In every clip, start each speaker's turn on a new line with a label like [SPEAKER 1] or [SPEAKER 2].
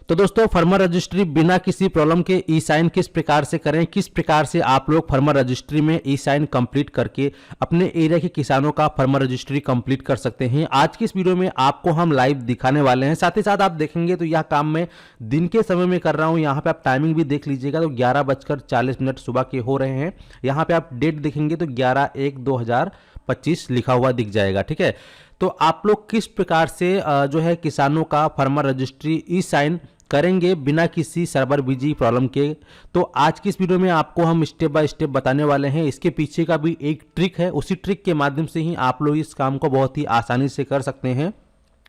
[SPEAKER 1] तो दोस्तों farmer registry बिना किसी प्रॉब्लम के ई साइन किस प्रकार से करें, किस प्रकार से आप लोग फार्मर रजिस्ट्री में ई साइन कंप्लीट करके अपने एरिया के किसानों का फार्मर रजिस्ट्री कंप्लीट कर सकते हैं, आज की इस वीडियो में आपको हम लाइव दिखाने वाले हैं। साथ ही साथ आप देखेंगे तो यह काम मैं दिन के समय में कर रहा हूं। यहाँ पे आप टाइमिंग भी देख लीजिएगा तो 11:40 सुबह के हो रहे हैं। यहाँ पे आप डेट देखेंगे तो 11/1/2025 लिखा हुआ दिख जाएगा। ठीक है, तो आप लोग किस प्रकार से जो है किसानों का फार्मर रजिस्ट्री ई साइन करेंगे बिना किसी सर्वर बिजी प्रॉब्लम के, तो आज की इस वीडियो में आपको हम स्टेप बाय स्टेप बताने वाले हैं। इसके पीछे का भी एक ट्रिक है, उसी ट्रिक के माध्यम से ही आप लोग इस काम को बहुत ही आसानी से कर सकते हैं।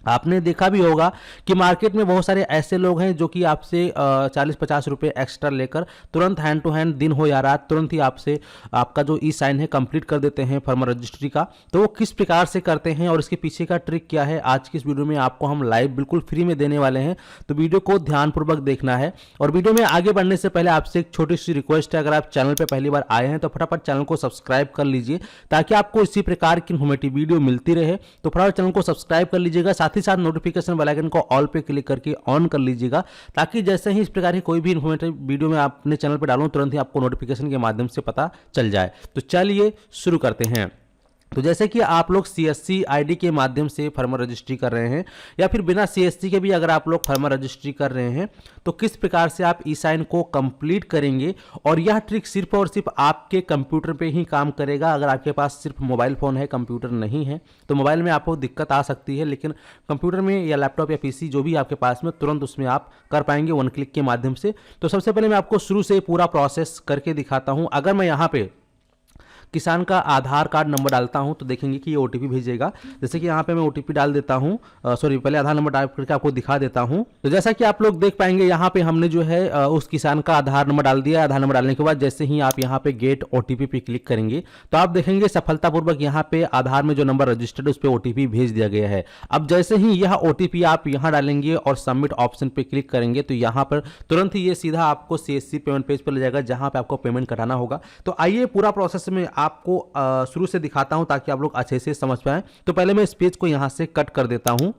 [SPEAKER 1] आपने देखा भी होगा कि मार्केट में बहुत सारे ऐसे लोग हैं जो कि आपसे 40-50 रुपए एक्स्ट्रा लेकर तुरंत हैंड टू हैंड, दिन हो या रात, तुरंत ही आपसे आपका जो ई साइन है कंप्लीट कर देते हैं फार्मर रजिस्ट्री का। तो वो किस प्रकार से करते हैं और इसके पीछे का ट्रिक क्या है, आज की इस वीडियो में आपको हम लाइव बिल्कुल फ्री में देने वाले हैं। तो वीडियो को ध्यानपूर्वक देखना है। और वीडियो में आगे बढ़ने से पहले आपसे एक छोटी सी रिक्वेस्ट है, अगर आप चैनल पर पहली बार आए हैं तो फटाफट चैनल को सब्सक्राइब कर लीजिए ताकि आपको इसी प्रकार की इन्फॉर्मेटिव वीडियो मिलती रहे। तो फटाफट चैनल को सब्सक्राइब कर लीजिएगा, साथ ही साथ नोटिफिकेशन बेल आइकन को ऑल पे क्लिक करके ऑन कर लीजिएगा ताकि जैसे ही इस प्रकार की कोई भी इन्फॉर्मेटिव वीडियो में अपने चैनल पर डालूं तुरंत ही आपको नोटिफिकेशन के माध्यम से पता चल जाए। तो चलिए शुरू करते हैं। तो जैसे कि आप लोग सीएससी आईडी के माध्यम से फार्मर रजिस्ट्री कर रहे हैं या फिर बिना सीएससी के भी अगर आप लोग फार्मर रजिस्ट्री कर रहे हैं तो किस प्रकार से आप ई साइन को कंप्लीट करेंगे। और यह ट्रिक सिर्फ और सिर्फ आपके कंप्यूटर पे ही काम करेगा। अगर आपके पास सिर्फ मोबाइल फ़ोन है, कंप्यूटर नहीं है, तो मोबाइल में आपको दिक्कत आ सकती है, लेकिन कंप्यूटर में या लैपटॉप या पीसी जो भी आपके पास में, तुरंत उसमें आप कर पाएंगे वन क्लिक के माध्यम से। तो सबसे पहले मैं आपको शुरू से पूरा प्रोसेस करके दिखाता हूँ। अगर मैं यहाँ पे किसान का आधार कार्ड नंबर डालता हूं तो देखेंगे कि ये ओटीपी भेजेगा। जैसे कि यहाँ पे मैं ओटीपी डाल देता हूं, पहले आधार नंबर टाइप करके आपको दिखा देता हूं। तो जैसा कि आप लोग देख पाएंगे यहाँ पे हमने जो है उस किसान का आधार नंबर डाल दिया। आधार नंबर डालने के बाद जैसे ही आप यहाँ पे गेट ओटीपी पे क्लिक करेंगे तो आप देखेंगे सफलतापूर्वक यहाँ पे आधार में जो नंबर रजिस्टर्ड उस पर ओटीपी भेज दिया गया है। अब जैसे ही यह ओटीपी आप यहाँ डालेंगे और सबमिट ऑप्शन पे क्लिक करेंगे तो यहाँ पर तुरंत ही ये सीधा आपको सीएससी पेमेंट पेज पर ले जाएगा जहाँ पे आपको पेमेंट कराना होगा। तो आइए पूरा प्रोसेस में आपको शुरू से दिखाता हूं ताकि आप लोग अच्छे से समझ पाएं। तो पहले मैं इस पेज को यहां से कट कर देता हूं।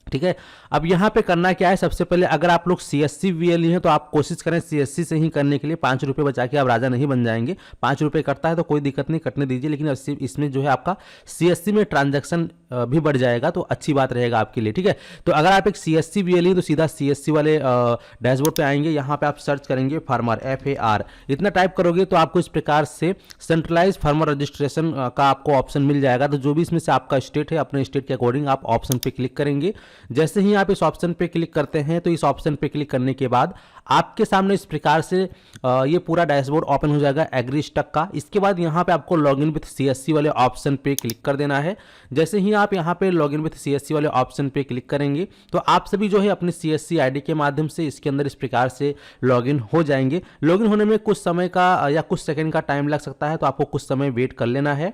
[SPEAKER 1] ठीक है, अब यहाँ पे करना क्या है, सबसे पहले अगर आप लोग सीएससी वीएलई हैं तो आप कोशिश करें सीएससी से ही करने के लिए। 5 रुपये बचा के आप राजा नहीं बन जाएंगे। 5 रुपये कटता है तो कोई दिक्कत नहीं, कटने दीजिए, लेकिन इसमें जो है आपका सीएससी में ट्रांजैक्शन भी बढ़ जाएगा तो अच्छी बात रहेगा आपके लिए। ठीक है, तो अगर आप एक सीएससी वीएलई तो सीधा सीएससी वाले डैशबोर्ड पे आएंगे। यहाँ पे आप सर्च करेंगे फार्मर FAR, इतना टाइप करोगे तो आपको इस प्रकार से सेंट्रलाइज फार्मर रजिस्ट्रेशन का आपको ऑप्शन मिल जाएगा। तो जो भी इसमें से आपका स्टेट है, अपने स्टेट के अकॉर्डिंग आप ऑप्शन पे क्लिक करेंगे। जैसे ही आप इस ऑप्शन पे क्लिक करते हैं तो इस ऑप्शन पे क्लिक करने के बाद आपके सामने इस प्रकार से ये पूरा डैशबोर्ड ओपन हो जाएगा एग्री स्टक का। इसके बाद यहाँ पे आपको लॉगिन विथ सीएससी वाले ऑप्शन पे क्लिक कर देना है। जैसे ही आप यहाँ पे लॉगिन विथ सीएससी वाले ऑप्शन पे क्लिक करेंगे तो आप सभी जो है अपने सीएससी आईडी के माध्यम से इसके अंदर इस प्रकार से लॉगिन हो जाएंगे। लॉगिन होने में कुछ समय का या कुछ सेकंड का टाइम लग सकता है, तो आपको कुछ समय वेट कर लेना है।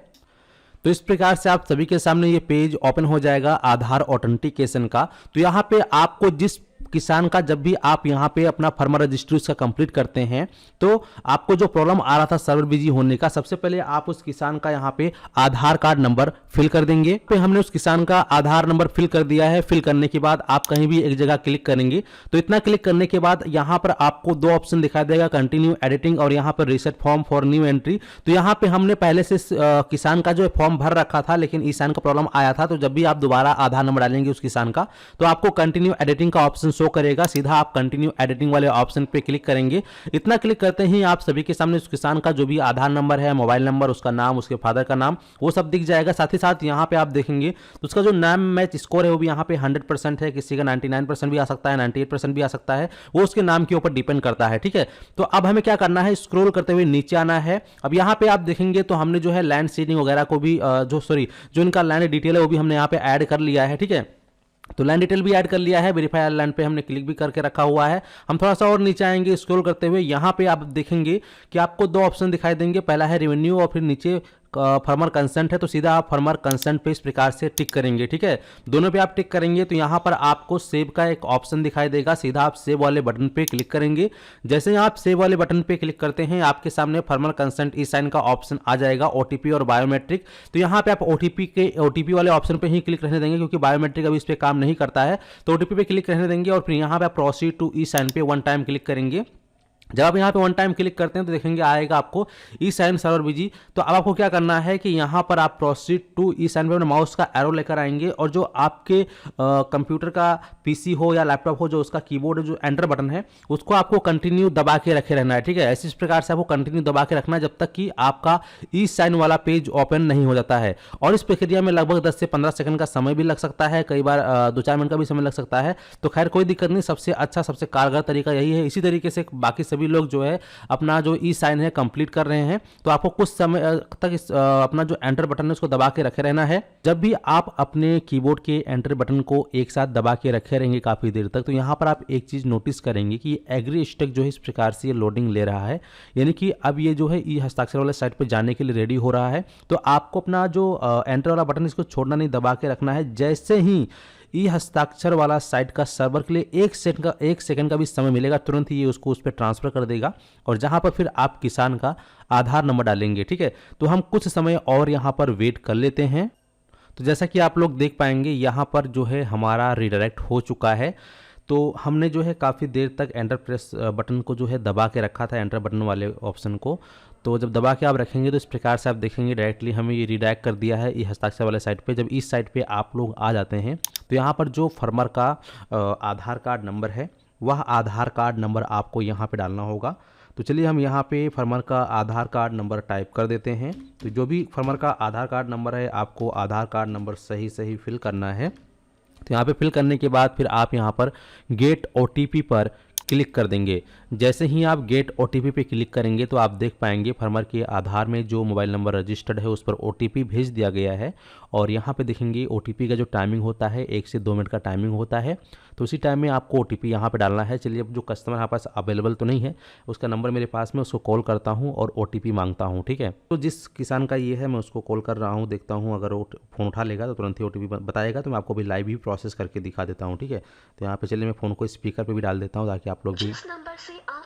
[SPEAKER 1] तो इस प्रकार से आप सभी के सामने ये पेज ओपन हो जाएगा आधार ऑथेंटिकेशन का। तो यहाँ पे आपको जिस किसान का जब भी आप यहाँ पे अपना फार्मर रजिस्ट्री उसका कंप्लीट करते हैं तो आपको जो प्रॉब्लम आ रहा था सर्वर बिजी होने का, सबसे पहले आप उस किसान का यहाँ पे आधार कार्ड नंबर फिल कर देंगे। तो हमने उस किसान का आधार नंबर फिल कर दिया है। फिल करने के बाद आप कहीं भी एक जगह क्लिक करेंगे तो इतना क्लिक करने के बाद यहाँ पर आपको 2 ऑप्शन दिखाई देगा, कंटिन्यू एडिटिंग और यहाँ पर reset form for new entry. तो यहाँ पे हमने पहले से किसान का जो फॉर्म भर रखा था, लेकिन ईसान का प्रॉब्लम आया था। तो जब भी आप दोबारा आधार नंबर डालेंगे उस किसान का तो आपको कंटिन्यू एडिटिंग का ऑप्शन शो करेगा। सीधा आप कंटिन्यू एडिटिंग वाले ऑप्शन पे क्लिक करेंगे। इतना क्लिक करते ही आप सभी के सामने उस किसान का जो भी आधार नंबर है, मोबाइल नंबर, उसका नाम, उसके फादर का नाम, वो सब दिख जाएगा। साथ ही साथ यहाँ पे आप देखेंगे तो उसका जो नाम मैच स्कोर है वो भी यहाँ पे 100% है। किसी का 99% भी आ सकता है, 98% भी आ सकता है, वो उसके नाम के ऊपर डिपेंड करता है। ठीक है, तो अब हमें क्या करना है, स्क्रॉल करते हुए नीचे आना है। अब यहाँ पे आप देखेंगे तो हमने जो है लैंड सीडिंग वगैरह को भी जो इनका लैंड डिटेल है वो भी हमने यहाँ पे ऐड कर लिया है। ठीक है, तो लैंड डिटेल भी ऐड कर लिया है। वेरीफाई लैंड पे हमने क्लिक भी करके रखा हुआ है। हम थोड़ा सा और नीचे आएंगे स्क्रॉल करते हुए, यहाँ पे आप देखेंगे कि आपको 2 ऑप्शन दिखाई देंगे। पहला है रेवेन्यू और फिर नीचे फर्मर कंसेंट है तो सीधा आप फर्मर कंसेंट पे इस प्रकार से टिक करेंगे। ठीक है, दोनों पे आप टिक करेंगे तो यहाँ पर आपको सेव का एक ऑप्शन दिखाई देगा, सीधा आप सेव वाले बटन पे क्लिक करेंगे। जैसे ही आप सेव वाले बटन पे क्लिक करते हैं आपके सामने फर्मर कंसेंट ई साइन का ऑप्शन आ जाएगा, ओटीपी और बायोमेट्रिक। तो यहाँ पे आप ओटीपी वाले ऑप्शन पे ही क्लिक रहने देंगे क्योंकि बायोमेट्रिक अभी इस पे काम नहीं करता है। तो ओटीपी पे क्लिक रहने देंगे और फिर यहाँ पे आप प्रोसीड टू ई साइन पे वन टाइम क्लिक करेंगे। जब आप यहाँ पे वन टाइम क्लिक करते हैं तो देखेंगे आएगा आपको ई साइन सर्वर बिजी। तो अब आपको क्या करना है कि यहाँ पर आप प्रोसीड टू ई साइन पे अपने माउस का एरो लेकर आएंगे और जो आपके कंप्यूटर का पीसी हो या लैपटॉप हो, जो उसका कीबोर्ड जो एंटर बटन है उसको आपको कंटिन्यू दबा के रखे रहना है। ठीक है, इस प्रकार से आपको कंटिन्यू दबा के रखना है जब तक कि आपका ई साइन वाला पेज ओपन नहीं हो जाता है। और इस प्रक्रिया में लगभग 10 से 15 सेकंड का समय भी लग सकता है, कई बार 2-4 मिनट का भी समय लग सकता है। तो खैर कोई दिक्कत नहीं, सबसे अच्छा सबसे कारगर तरीका यही है। इसी तरीके से बाकी सभी लोग जो है अपना जो ई साइन है कंप्लीट कर रहे हैं। तो आपको कुछ समय तक अपना जो एंटर बटन है उसको दबा के रखे रहना है। जब भी आप अपने कीबोर्ड के एंटर बटन को एक साथ दबा के रखे रहेंगे काफी देर तक, तो यहाँ पर आप एक चीज नोटिस करेंगे कि एग्री स्टेक जो है इस प्रकार से ये लोडिंग ले रहा है, यानी कि अब ये जो है ई हस्ताक्षर वाले साइट पर जाने के लिए रेडी हो रहा है। तो आपको अपना जो एंटर वाला बटन इसको छोड़ना नहीं, दबा के रखना है। जैसे ही ई हस्ताक्षर वाला साइट का सर्वर के लिए एक सेकंड का भी समय मिलेगा, तुरंत ही ये उसको उस पर ट्रांसफर कर देगा और जहां पर फिर आप किसान का आधार नंबर डालेंगे। ठीक है, तो हम कुछ समय और यहां पर वेट कर लेते हैं। तो जैसा कि आप लोग देख पाएंगे यहाँ पर जो है हमारा रिडायरेक्ट हो चुका है। तो हमने जो है काफ़ी देर तक एंटर प्रेस बटन को जो है दबा के रखा था, एंटर बटन वाले ऑप्शन को। तो जब दबा के आप रखेंगे तो इस प्रकार से आप देखेंगे डायरेक्टली हमें ये रिडायरेक्ट कर दिया है ई हस्ताक्षर वाले साइट पे। जब इस साइट पे आप लोग आ जाते हैं तो यहाँ पर जो फर्मर का आधार कार्ड नंबर है वह आधार कार्ड नंबर आपको यहाँ पे डालना होगा। तो चलिए हम यहाँ पे फर्मर का आधार कार्ड नंबर टाइप कर देते हैं। तो जो भी फर्मर का आधार कार्ड नंबर है आपको आधार कार्ड नंबर सही फिल करना है। तो यहाँ पे फिल करने के बाद फिर आप यहाँ पर गेट ओटीपी पर क्लिक कर देंगे। जैसे ही आप गेट ओटीपी पे क्लिक करेंगे तो आप देख पाएंगे फर्मर के आधार में जो मोबाइल नंबर रजिस्टर्ड है उस पर ओटीपी भेज दिया गया है। और यहाँ पे देखेंगे ओटीपी का जो टाइमिंग होता है 1 से 2 मिनट का टाइमिंग होता है। तो उसी टाइम में आपको ओटीपी यहाँ पे डालना है। चलिए, अब जो कस्टमर हमारे पास अवेलेबल तो नहीं है, उसका नंबर मेरे पास में, उसको कॉल करता हूँ और ओटीपी मांगता हूँ। ठीक है, तो जिस किसान का ये है मैं उसको कॉल कर रहा हूँ, देखता हूँ अगर वो फ़ोन उठा लेगा तो तुरंत ही ओटीपी बताएगा। तो मैं आपको भी लाइव ही प्रोसेस करके दिखा देता हूँ। ठीक है, तो यहाँ पे चलिए मैं फ़ोन को स्पीकर पे भी डाल देता हूँ ताकि आप लोग भी।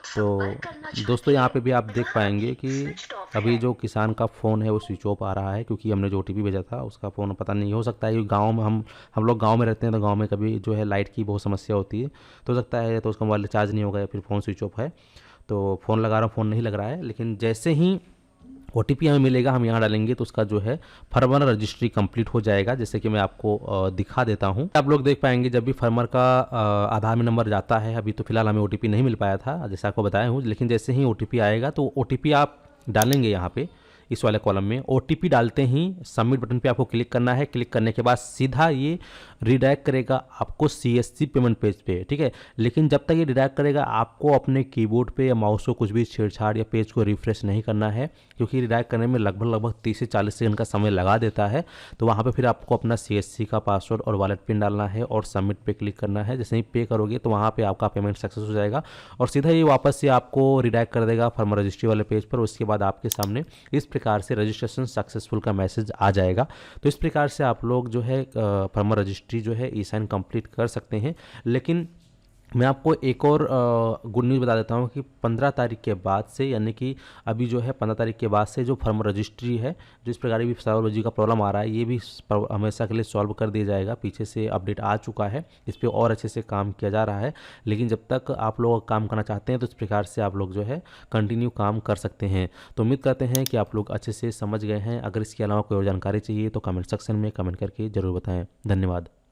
[SPEAKER 1] तो दोस्तों यहाँ पे भी आप देख पाएंगे कि अभी जो किसान का फ़ोन है वो स्विच ऑफ आ रहा है क्योंकि हमने जो ओटीपी भेजा था उसका फ़ोन पता नहीं, हो सकता है कि गांव में हम लोग गांव में रहते हैं तो गांव में कभी जो है लाइट की बहुत समस्या होती है, तो हो सकता है तो उसका मोबाइल चार्ज नहीं होगा या फिर फ़ोन स्विच ऑफ है। तो फ़ोन लगा रहा हूँ, फ़ोन नहीं लग रहा है। लेकिन जैसे ही ओटीपी हमें मिलेगा हम यहाँ डालेंगे तो उसका जो है फर्मर रजिस्ट्री कंप्लीट हो जाएगा। जैसे कि मैं आपको दिखा देता हूँ, आप लोग देख पाएंगे जब भी फर्मर का आधार में नंबर जाता है, अभी तो फिलहाल हमें ओटीपी नहीं मिल पाया था जैसा आपको बताया हूँ, लेकिन जैसे ही ओटीपी आएगा तो ओटीपी आप डालेंगे यहाँ पे इस वाले कॉलम में। ओटीपी डालते ही सबमिट बटन पे आपको क्लिक करना है। क्लिक करने के बाद सीधा ये रिडायरेक्ट करेगा आपको सीएससी पेमेंट पेज पे। ठीक है, लेकिन जब तक ये रिडायरेक्ट करेगा आपको अपने कीबोर्ड पे या माउस को कुछ भी छेड़छाड़ या पेज को रिफ्रेश नहीं करना है क्योंकि रिडायरेक्ट करने में लगभग 30 से 40 सेकंड का समय लगा देता है। तो वहाँ पे फिर आपको अपना सीएससी का पासवर्ड और वॉलेट पिन डालना है और सबमिट पे क्लिक करना है। जैसे ही पे करोगे तो वहाँ पे आपका पेमेंट सक्सेस हो जाएगा और सीधा ये वापस से आपको रिडायरेक्ट कर देगा फर्मर रजिस्ट्री वाले पेज पर। उसके बाद आपके सामने इस प्रकार से रजिस्ट्रेशन सक्सेसफुल का मैसेज आ जाएगा। तो इस प्रकार से आप लोग जो है फर्मर रजिस्ट्री जो है ई साइन कंप्लीट कर सकते हैं। लेकिन मैं आपको एक और गुड न्यूज़ बता देता हूँ कि 15 तारीख के बाद से, यानी कि अभी जो है 15 तारीख के बाद से जो फर्मर रजिस्ट्री है, जो इस प्रकार की सर्वरोजी का प्रॉब्लम आ रहा है, ये भी हमेशा के लिए सॉल्व कर दिया जाएगा। पीछे से अपडेट आ चुका है, इस पर और अच्छे से काम किया जा रहा है। लेकिन जब तक आप लोग काम करना चाहते हैं तो इस प्रकार से आप लोग जो है कंटिन्यू काम कर सकते हैं। तो उम्मीद करते हैं कि आप लोग अच्छे से समझ गए हैं। अगर इसके अलावा कोई और जानकारी चाहिए तो कमेंट सेक्शन में कमेंट करके ज़रूर बताएँ। धन्यवाद।